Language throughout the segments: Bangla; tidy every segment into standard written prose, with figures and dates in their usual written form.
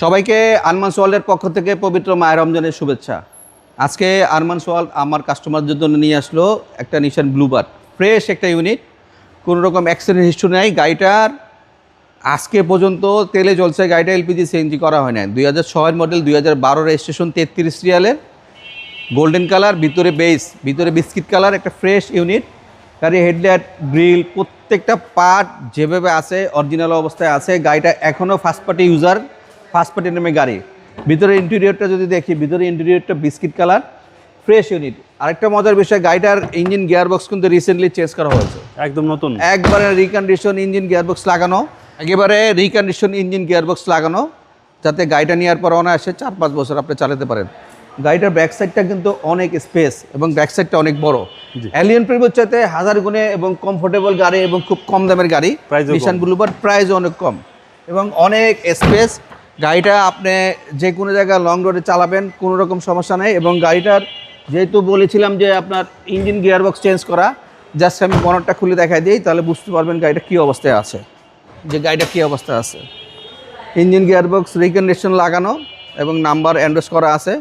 সবাইকে আরমানস ওয়ার্ল্ডের পক্ষ থেকে পবিত্র মায়ের রমজানের শুভেচ্ছা। আজকে আরমানস ওয়ার্ল্ড আমার কাস্টমারদের জন্য নিয়ে আসলো একটা নিশান ব্লুবার্ড, ফ্রেশ একটা ইউনিট, কোনো রকম অ্যাক্সিডেন্ট হিস্ট্রি নেই। গাড়িটার আজকে পর্যন্ত তেলে চলছে, গাড়িটা এলপিজি সিএনজি করা হয় না। 2006 মডেল, 2012 রেজিস্ট্রেশন, 33 সিরিয়ালের, গোল্ডেন কালার, ভিতরে বেস, ভিতরে বিস্কিট কালার, একটা ফ্রেশ ইউনিট। গাড়ি হেডলাইট, গ্রিল, প্রত্যেকটা পার্ট যেভাবে আছে অরিজিনাল অবস্থায় আছে। গাড়িটা এখনও first party user, first party নামে গাড়ি। ভিতরে ইন্টেরিয়রটা যদি দেখি, ভিতরে ইন্টেরিয়রটা বিস্কিট কালার, ফ্রেশ ইউনিট। আরেকটা মজার বিষয়, গাড়িটার ইঞ্জিন গিয়ারবক্স কিন্তু রিসেন্টলি চেঞ্জ করা হয়েছে, একদম নতুন, একবারে রিকন্ডিশন ইঞ্জিন গিয়ারবক্স লাগানো, একেবারে রিকন্ডিশন ইঞ্জিন গিয়ারবক্স লাগানো, যাতে গাড়িটা নেওয়ার পর অনায়াসে 4-5 বছর আপনি চালাতে পারেন। গাড়িটার ব্যাক সাইডটা কিন্তু অনেক স্পেস এবং ব্যাক সাইডটা অনেক বড়। এলিয়ন প্রিমিয়ার চাইতে 1000 গুণে এবং কমফোর্টেবল গাড়ি এবং খুব কম দামের গাড়ি। নিশান ব্লুবার্ড প্রাইস অনেক কম এবং অনেক স্পেস। গাড়িটা আপনি যে কোনো জায়গায় লং রোডে চালাবেন, কোনো রকম সমস্যা নেই। এবং গাড়িটার যেহেতু বলেছিলাম যে আপনার ইঞ্জিন গিয়ারবক্স চেঞ্জ করা, জাস্ট আমি বনেটটা খুলে দেখাই দিই, তাহলে বুঝতে পারবেন গাড়িটা কী অবস্থায় আছে, যে গাড়িটা কী অবস্থায় আছে। ইঞ্জিন গিয়ারবক্স রিকন্ডিশন লাগানো এবং নাম্বার এন্ডোর্স করা আছে,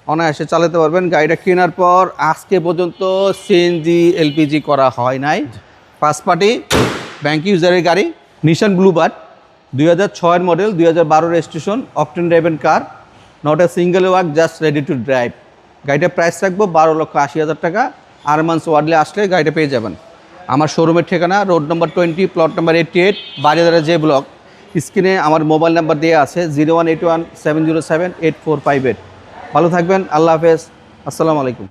অনায়াসে চালাতে পারবেন। গাড়িটা কেনার পর আজকে পর্যন্ত সিএনজি এলপিজি করা হয় নাই। ফার্স্ট পার্টি ব্যাংক ইউজারের গাড়ি, নিশান Bluebird, 2006 model, 2012 registration, octane driven car, not a single work, just ready to drive. গাড়িটার প্রাইস রাখবো 12,80,000 টাকা। আরমানস ওয়ার্ল্ডে আসলে গাড়িটা পেয়ে যাবেন। আমার শোরুমের ঠিকানা রোড নম্বর 20, প্লট নম্বর 88, বাড়িদারা জে ব্লক। স্ক্রিনে আমার মোবাইল নাম্বার দেওয়া আছে 0181 707 8458। ভালো থাকবেন, আল্লাহ হাফেজ, আসসালামু আলাইকুম।